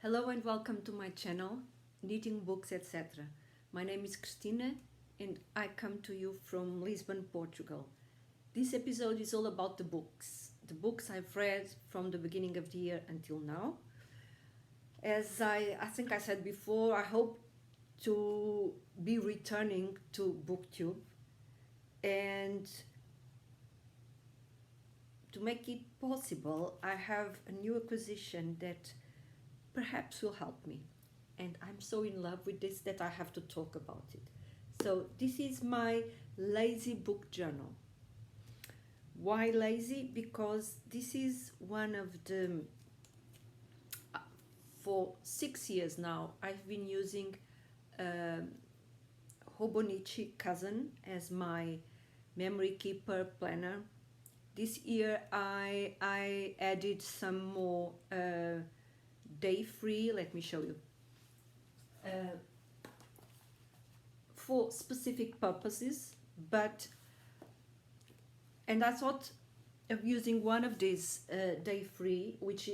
Hello and welcome to my channel, Knitting Books, etc. My name is Cristina and I come to you from Lisbon, Portugal. This episode is all about the books I've read from the beginning of the year until now. As I think I said before, I hope to be returning to BookTube, and to make it possible, I have a new acquisition that perhaps will help me. And I'm so in love with this that I have to talk about it. So this is my lazy book journal. Why lazy? Because this is one of the, for 6 years now, I've been using Hobonichi Cousin as my memory keeper planner. This year I added some more day free, let me show you, for specific purposes, and I thought of using one of these day free, which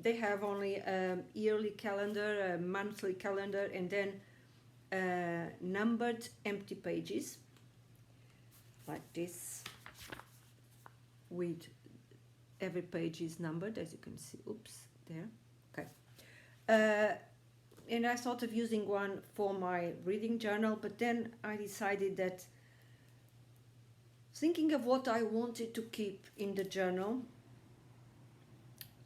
they have only a yearly calendar, a monthly calendar, and then numbered empty pages like this, with every page is numbered, as you can see. Oops, there. Okay. And I thought of using one for my reading journal, but then I decided that, thinking of what I wanted to keep in the journal,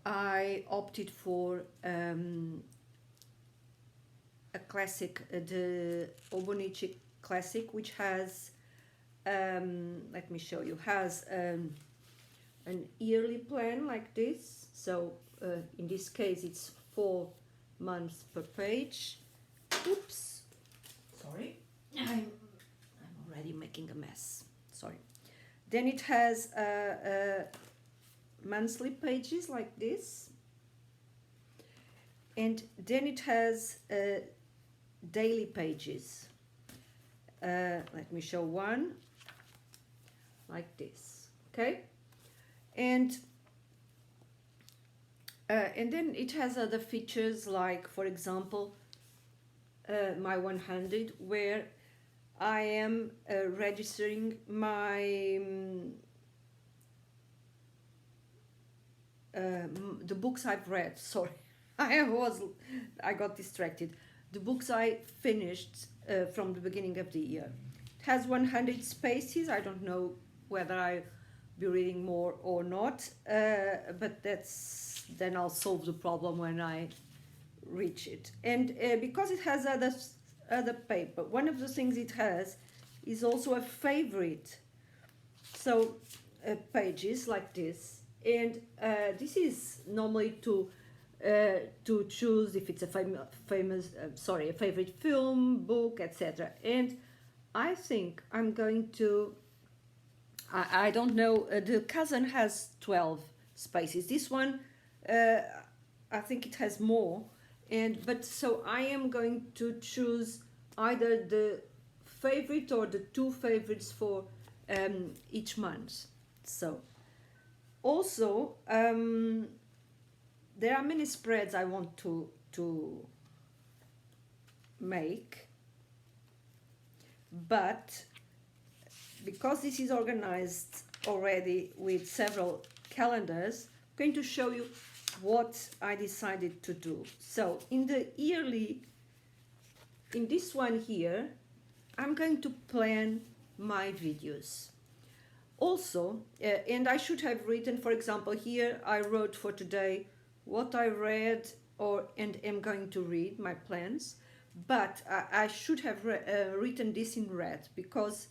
I opted for a classic, the Hobonichi Classic, which has, let me show you, has an yearly plan like this. So in this case it's 4 months per page. Oops, sorry, I'm already making a mess, sorry. Then it has monthly pages like this, and then it has daily pages. Let me show one like this, okay? And then it has other features, like, for example, my 100, where I am registering my the books I've read. Sorry, I got distracted. The books I finished from the beginning of the year. It has 100 spaces. I don't know whether I'll be reading more or not, but then I'll solve the problem when I reach it. And because it has other paper, one of the things it has is also a favorite. So pages like this, and this is normally to choose if it's a a favorite film, book, etc. And I think I'm going to, I don't know, the Cousin has 12 spaces. This one, I think it has more. But so I am going to choose either the favorite or the 2 favorites for each month. So also there are many spreads I want to make, but because this is organized already with several calendars, I'm going to show you what I decided to do. So in the yearly, in this one here, I'm going to plan my videos. Also, and I should have written, for example, here I wrote for today what I read and am going to read, my plans, but I should have written this in red, because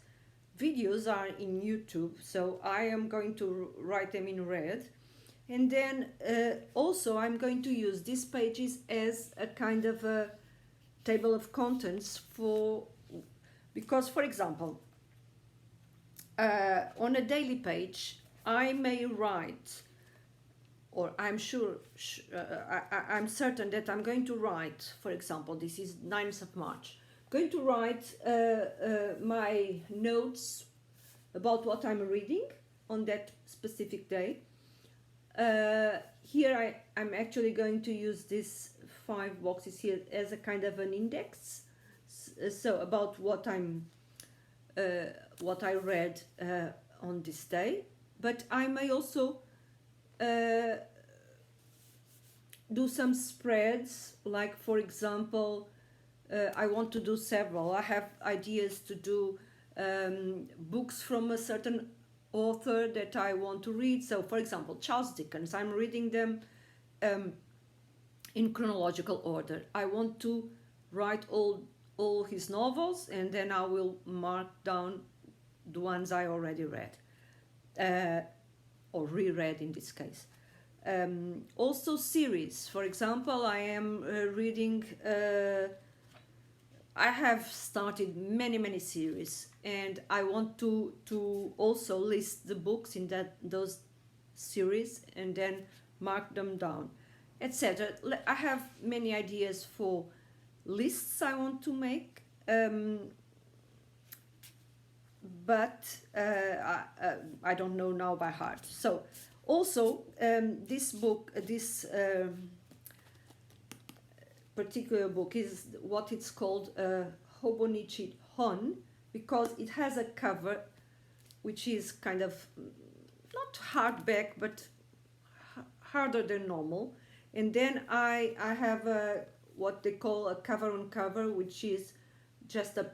videos are in YouTube, so I am going to write them in red. And then also I'm going to use these pages as a kind of a table of contents because, for example, on a daily page I may write, or I'm I'm certain that I'm going to write, for example, this is 9th of March, going to write my notes about what I'm reading on that specific day. Here I'm actually going to use this 5 boxes here as a kind of an index. So about what I read on this day, but I may also do some spreads, like for example, I want to do several. I have ideas to do books from a certain author that I want to read. So for example, Charles Dickens, I'm reading them in chronological order. I want to write all his novels, and then I will mark down the ones I already read, or reread in this case. Also series. For example, I am reading, I have started many series, and I want to also list the books in those series and then mark them down, etc. I have many ideas for lists I want to make, but I don't know now by heart. So also this book, this particular book is what it's called Hobonichi Hon, because it has a cover which is kind of not hardback but harder than normal, and then I have what they call a cover on cover, which is just a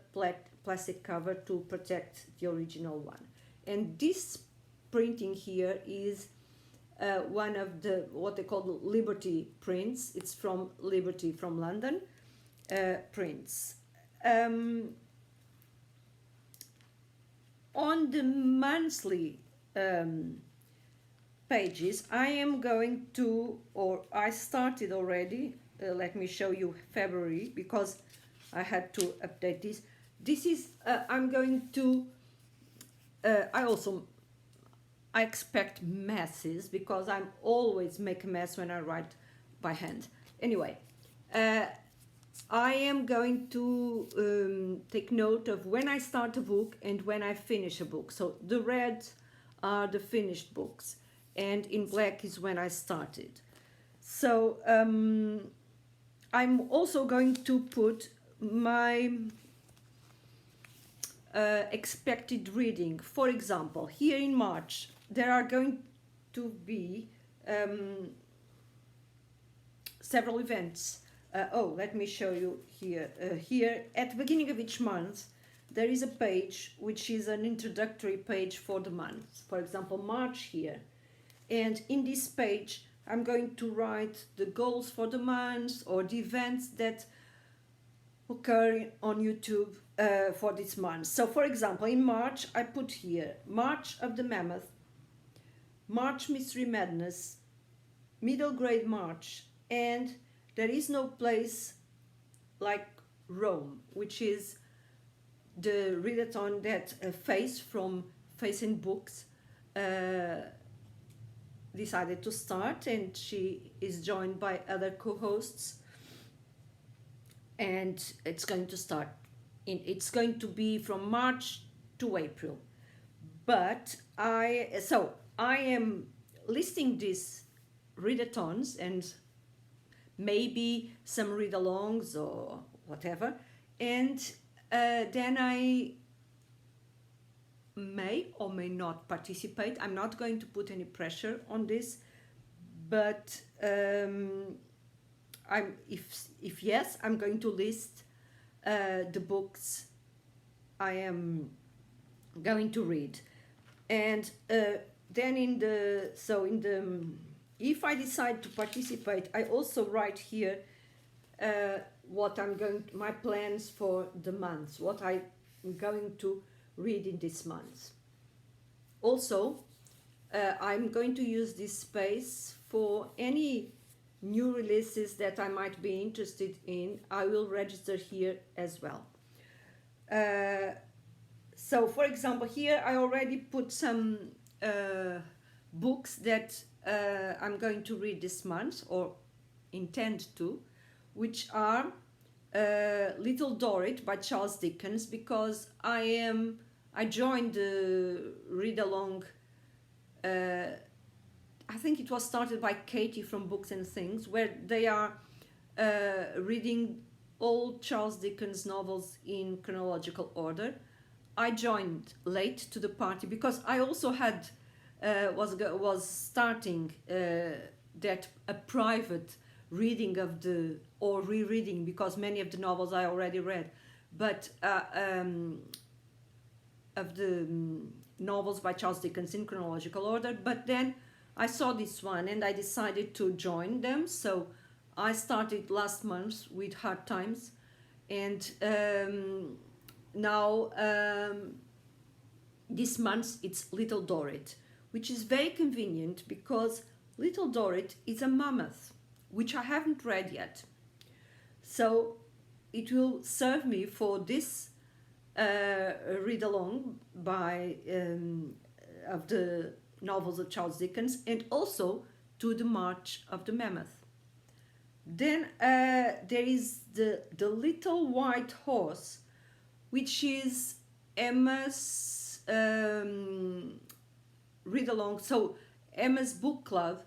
plastic cover to protect the original one. And this printing here is one of the what they call the Liberty prints. It's from Liberty from London prints. On the monthly pages, I am going to, or I started already, let me show you February, because I had to update this. This is, I'm going to, I expect messes, because I'm always make a mess when I write by hand. Anyway, I am going to take note of when I start a book and when I finish a book. So the red are the finished books, and in black is when I started. So I'm also going to put my expected reading. For example, here in March, there are going to be several events. Let me show you here. Here, at the beginning of each month, there is a page which is an introductory page for the month. For example, March here. And in this page, I'm going to write the goals for the month or the events that occur on YouTube for this month. So for example, in March, I put here March of the Mammoth, March Mystery Madness, Middle Grade March, and There Is No Place Like Rome, which is the readathon that Face from Face in Books decided to start, and she is joined by other co-hosts, and it's going to start it's going to be from March to April. But I am listing these readathons and maybe some read-alongs or whatever, and then I may or may not participate. I'm not going to put any pressure on this, but if yes, I'm going to list the books I am going to read, and then if I decide to participate, I also write here what my plans for the month, what I'm going to read in this month. Also, I'm going to use this space for any new releases that I might be interested in. I will register here as well. So for example, here I already put some books that I'm going to read this month, or intend to, which are Little Dorrit by Charles Dickens, because I joined the read-along, I think it was started by Katie from Books and Things, where they are reading all Charles Dickens novels in chronological order. I joined late to the party because I also had was starting that a private reading of the or rereading, because many of the novels I already read, but of the novels by Charles Dickens in chronological order. But then I saw this one and I decided to join them. So I started last month with Hard Times, and now this month it's Little Dorrit, which is very convenient because Little Dorrit is a mammoth, which I haven't read yet. So it will serve me for this read along by of the novels of Charles Dickens, and also to the March of the Mammoth. Then there is the Little White Horse, which is Emma's read along. So Emma's book club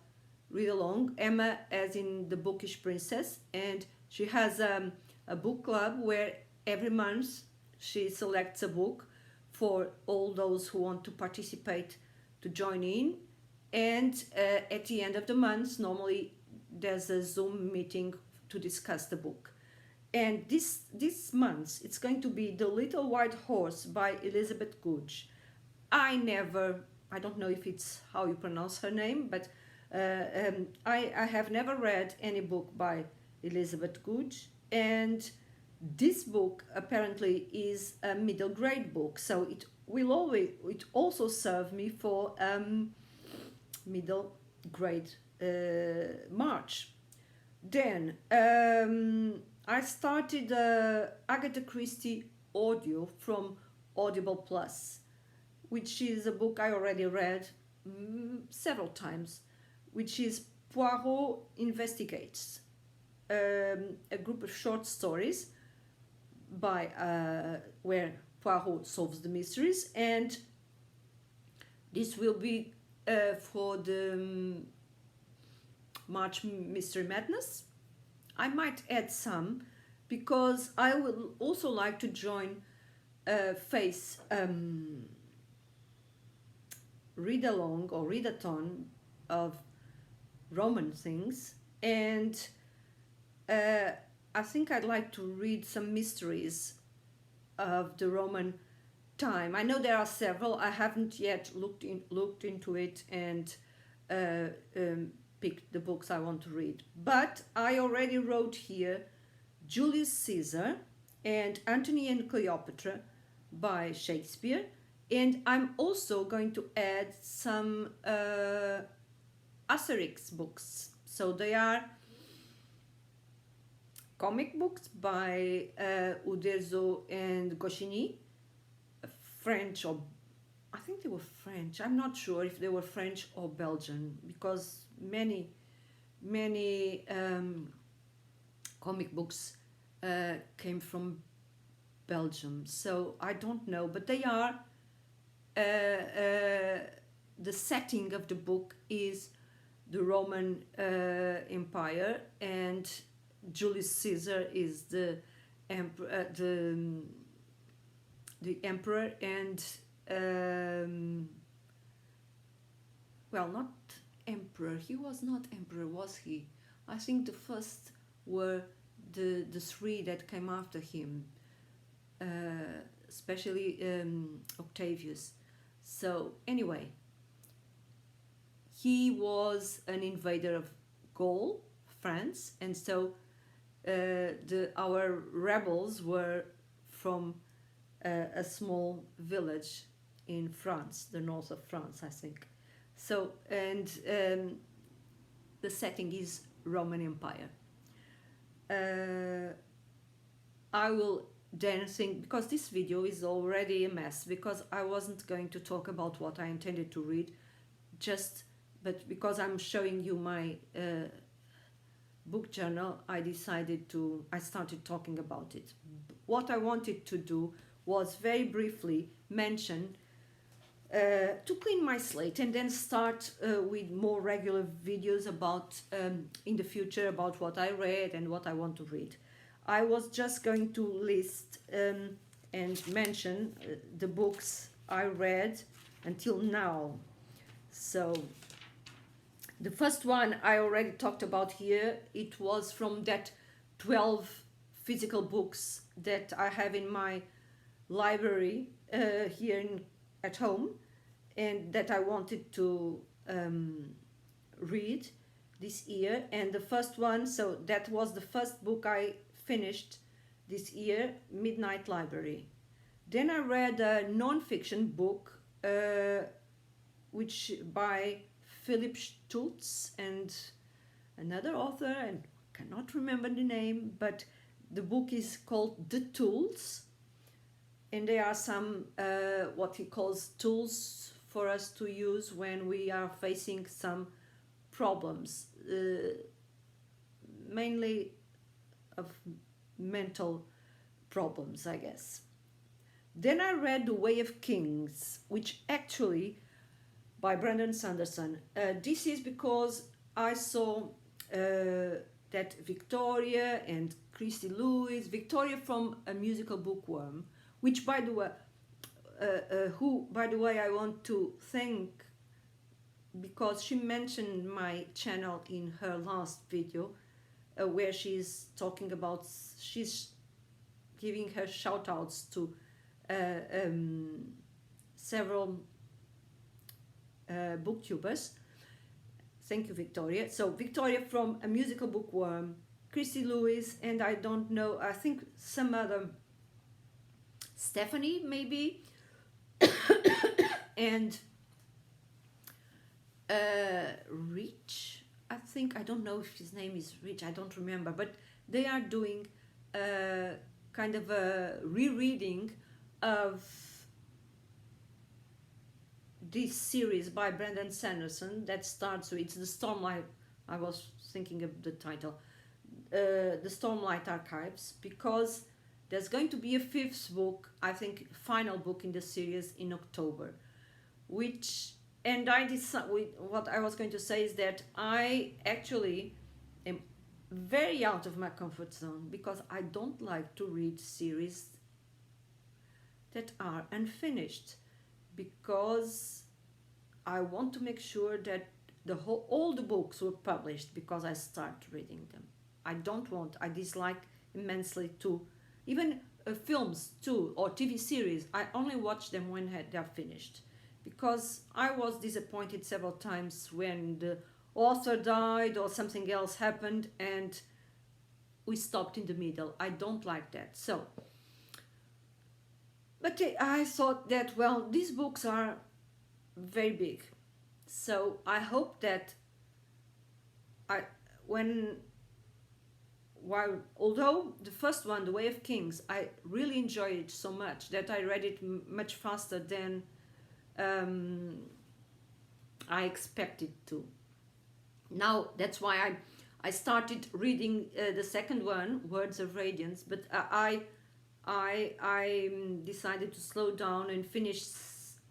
read along. Emma, as in the Bookish Princess, and she has a book club where every month she selects a book for all those who want to participate to join in. And at the end of the month, normally there's a Zoom meeting to discuss the book. And this month, it's going to be The Little White Horse by Elizabeth Goodge. I don't know if it's how you pronounce her name, but I have never read any book by Elizabeth Goodge. And this book apparently is a middle grade book, so it also serve me for middle grade March. Then I started Agatha Christie audio from Audible Plus, which is a book I already read several times, which is Poirot Investigates, a group of short stories by where Poirot solves the mysteries, and this will be for the March Mystery Madness. I might add some because I would also like to join Faith's read along or readathon of Roman things, and I think I'd like to read some mysteries of the Roman time. I know there are several. I haven't yet looked into it and picked the books I want to read. But I already wrote here Julius Caesar and Antony and Cleopatra by Shakespeare, and I'm also going to add some Asterix books. So they are comic books by Uderzo and Goscinny, French, or I think they were French. I'm not sure if they were French or Belgian, because many comic books came from Belgium. So I don't know, but they are the setting of the book is the Roman Empire, and Julius Caesar is the emperor, the emperor, and well, not emperor. He was not emperor, was he? I think the first were the three that came after him, especially Octavius. So anyway, he was an invader of Gaul, France, and so our rebels were from a small village in France, the north of France, I think. So, and the setting is Roman Empire. I will then think, because this video is already a mess, because I wasn't going to talk about what I intended to read, but because I'm showing you my book journal, I started talking about it. What I wanted to do was very briefly mention to clean my slate and then start with more regular videos about in the future about what I read and what I want to read. I was just going to list and mention the books I read until now. So the first one I already talked about here. It was from that 12 physical books that I have in my library here at home, and that I wanted to read this year. And the first one, so that was the first book I finished this year, Midnight Library. Then I read a non-fiction book which by Philip Stutz and another author, and cannot remember the name, but the book is called The Tools, and there are some what he calls tools for us to use when we are facing some problems, mainly of mental problems, I guess. Then I read The Way of Kings, which actually by Brandon Sanderson. This is because I saw that Victoria and Christy Lewis, Victoria from A Musical Bookworm, which by the way, I want to thank, because she mentioned my channel in her last video, where she's talking about, she's giving her shout outs to several booktubers. Thank you, Victoria. So Victoria from A Musical Bookworm, Christy Lewis, and I don't know, I think some other, Stephanie maybe, and Rich, I think, I don't know if his name is Rich, I don't remember, but they are doing kind of a rereading of this series by Brandon Sanderson that starts with, it's the Stormlight, I was thinking of the title, the Stormlight Archives, because there's going to be a fifth book, I think final book in the series in October, which, and I decided, what I was going to say is that I actually am very out of my comfort zone, because I don't like to read series that are unfinished, because I want to make sure that all the books were published because I start reading them. I dislike immensely to, even films too, or TV series, I only watch them when they're finished, because I was disappointed several times when the author died or something else happened and we stopped in the middle. I don't like that. So, but I thought that, well, these books are very big, so I hope that although the first one, The Way of Kings, I really enjoyed it so much that I read it much faster than I expected to. Now that's why I started reading the second one, Words of Radiance, but I decided to slow down and finish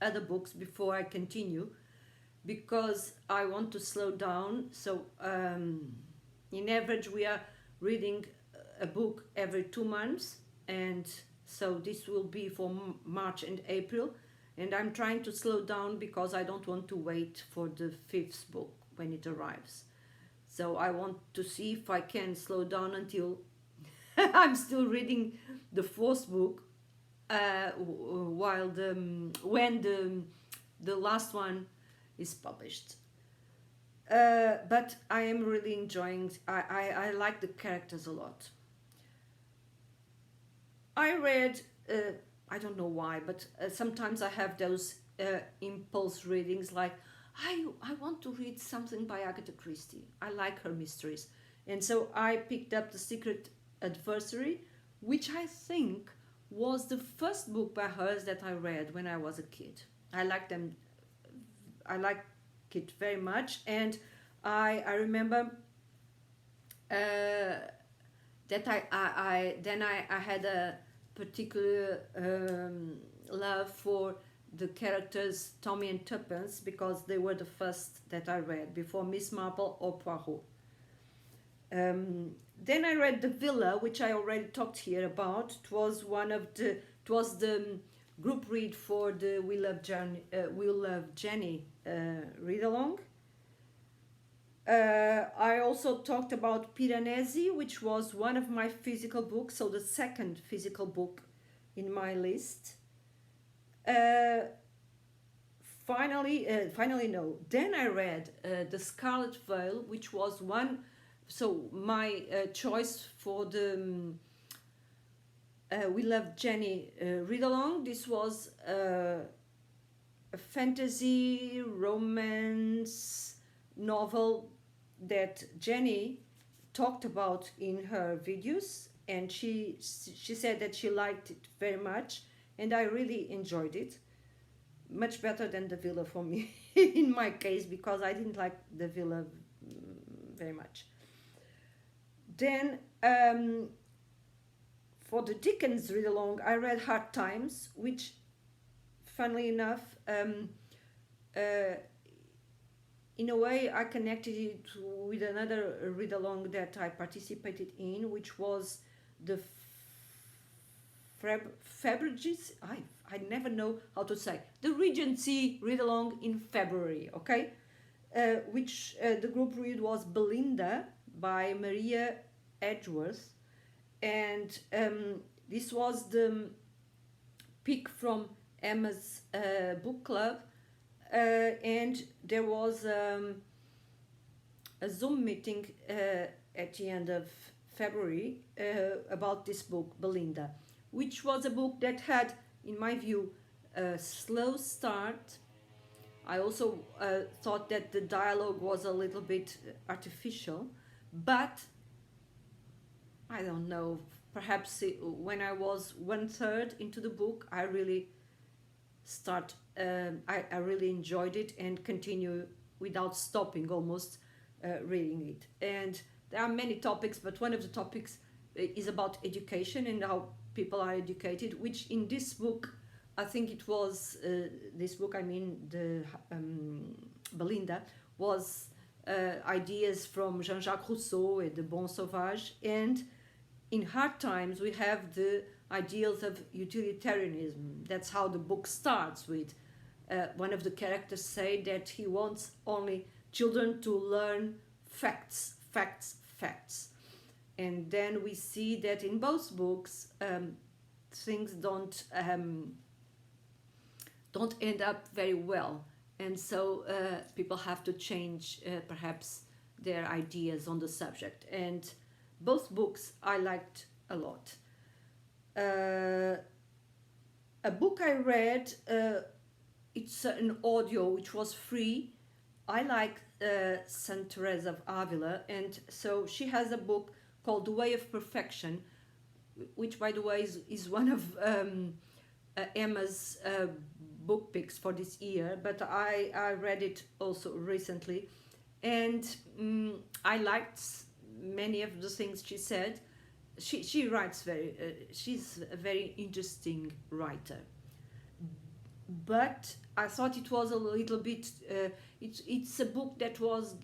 other books before I continue, because I want to slow down. So in average we are reading a book every 2 months, and so this will be for March and April, and I'm trying to slow down because I don't want to wait for the fifth book when it arrives. So I want to see if I can slow down until I'm still reading the fourth book, while when the last one is published. But I am really enjoying. I like the characters a lot. I read. I don't know why, but sometimes I have those impulse readings, like I want to read something by Agatha Christie. I like her mysteries, and so I picked up The Secret Adversary, which I think was the first book by hers that I read when I was a kid. I like it very much, and I remember that I had a particular love for the characters Tommy and Tuppence because they were the first that I read before Miss Marple or Poirot. Then I read The Villa, which I already talked here about. It was the group read for the We Love Jenny read along. I also talked about Piranesi, which was one of my physical books, so the second physical book in my list. Finally, no. Then I read The Scarlet Veil, which was my choice for the We Love Jenny read along. This was a fantasy romance novel that Jenny talked about in her videos, and she said that she liked it very much, and I really enjoyed it. Much better than The Villa for me in my case, because I didn't like The Villa very much. Then for the Dickens read along, I read Hard Times, which funnily enough in a way I connected it with another read along that I participated in, which was the Fabridges. I never know how to say the Regency read along in February, okay? Which the group read was Belinda by Maria Edgeworth, and this was the pick from Emma's book club, and there was a Zoom meeting at the end of February about this book, Belinda, which was a book that had, in my view, a slow start. I also thought that the dialogue was a little bit artificial, but I don't know, perhaps when I was 1/3 into the book, I really I really enjoyed it and continue without stopping almost reading it. And there are many topics, but one of the topics is about education and how people are educated, which in this book, I think it was, this book, I mean, the Belinda, was ideas from Jean-Jacques Rousseau and the Bon Sauvage. And in Hard Times, we have the ideals of utilitarianism. That's how the book starts with. One of the characters say that he wants only children to learn facts. And then we see that in both books, things don't end up very well. And so people have to change perhaps their ideas on the subject. And both books I liked a lot. A book I read, it's an audio which was free. I like Saint Teresa of Avila, and so she has a book called The Way of Perfection, which, by the way, is one of Emma's book picks for this year, but I read it also recently, and I liked many of the things she said. She writes she's a very interesting writer, but I thought it was a little bit, it's a book that was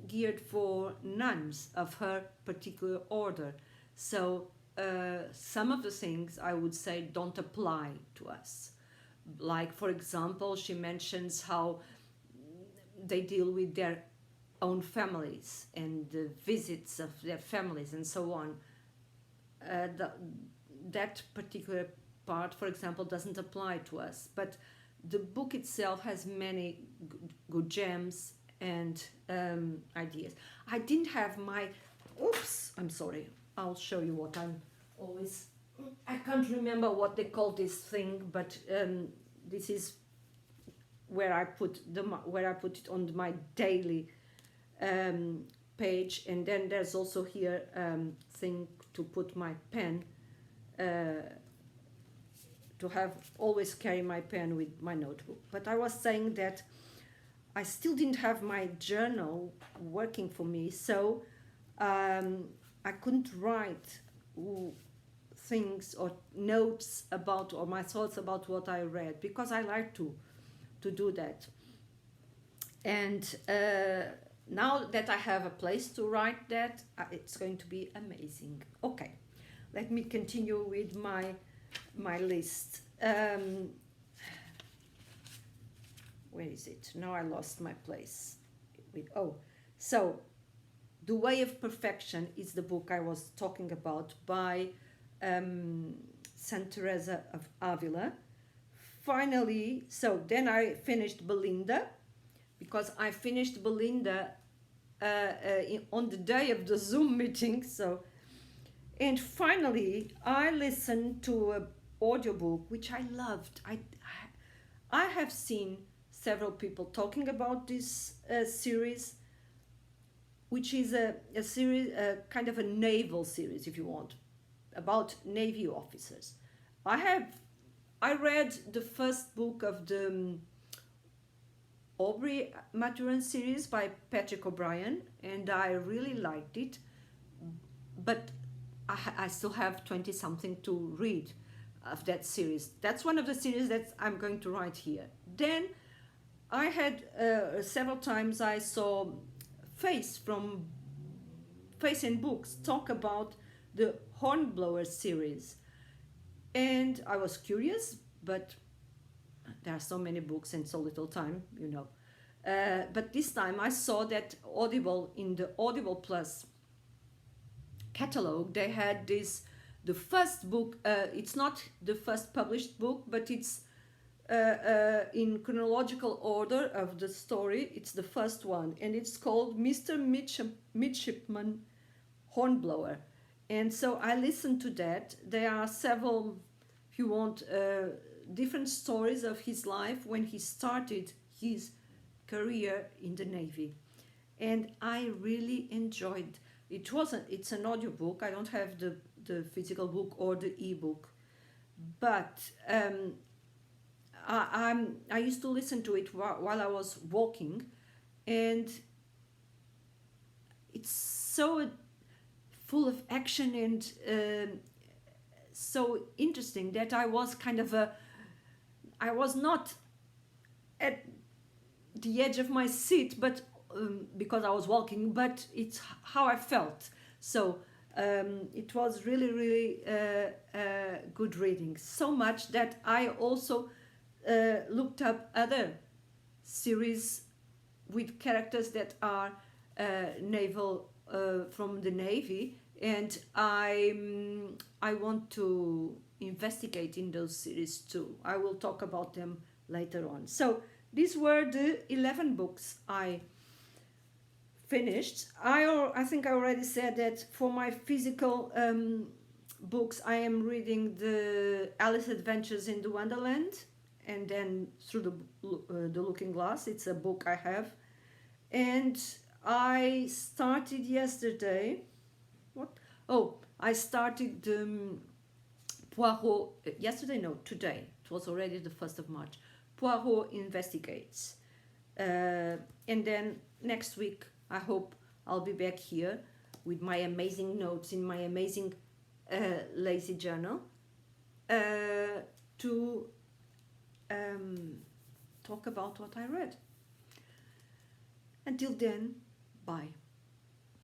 geared for nuns of her particular order. So some of the things I would say don't apply to us. Like, for example, she mentions how they deal with their own families and the visits of their families and so on. That particular part, for example, doesn't apply to us, but the book itself has many good gems and ideas. I didn't have my, I'm sorry, I'll show you what I'm always, I can't remember what they call this thing, but this is where I put it on my daily page, and then there's also here thing to put my pen, to have always carry my pen with my notebook. But I was saying that I still didn't have my journal working for me, so I couldn't write things or notes about, or my thoughts about what I read, because I like to do that. And now that I have a place to write that, it's going to be amazing. Okay, let me continue with my list. Where is it? Now I lost my place. So The Way of Perfection is the book I was talking about by Saint Teresa of Avila. Finally, so then I finished Belinda, because I finished Belinda on the day of the Zoom meeting. And finally, I listened to an audiobook which I loved. I have seen several people talking about this series, which is a series, kind of a naval series, if you want, about Navy officers. I read the first book of the Aubrey Maturin series by Patrick O'Brien, and I really liked it, but I still have 20 something to read of that series. That's one of the series that I'm going to write here. Then I had several times I saw Face and Books talk about the Hornblower series, and I was curious, but there are so many books and so little time, you know. But this time I saw that Audible, in the Audible Plus catalog, they had the first book. It's not the first published book, but it's in chronological order of the story. It's the first one, and it's called Mr. Midshipman Hornblower. And so I listened to that. There are several, if you want, different stories of his life when he started his career in the Navy. And I really enjoyed it. It's an audiobook. I don't have the physical book or the ebook, but I used to listen to it while I was walking, and it's so full of action and so interesting that I was I was not at the edge of my seat, but because I was walking, but it's how I felt. So it was really, really good reading. So much that I also looked up other series with characters that are naval from the Navy, and I want to investigate in those series too. I will talk about them later on. So these were the 11 books I finished. I think I already said that for my physical books, I am reading the Alice Adventures in the Wonderland, and then Through the Looking Glass. It's a book I have, and I started yesterday. I started Poirot yesterday. No, today. It was already the 1st of March. Poirot Investigates, and then next week I hope I'll be back here with my amazing notes in my amazing lazy journal to talk about what I read. Until then, bye.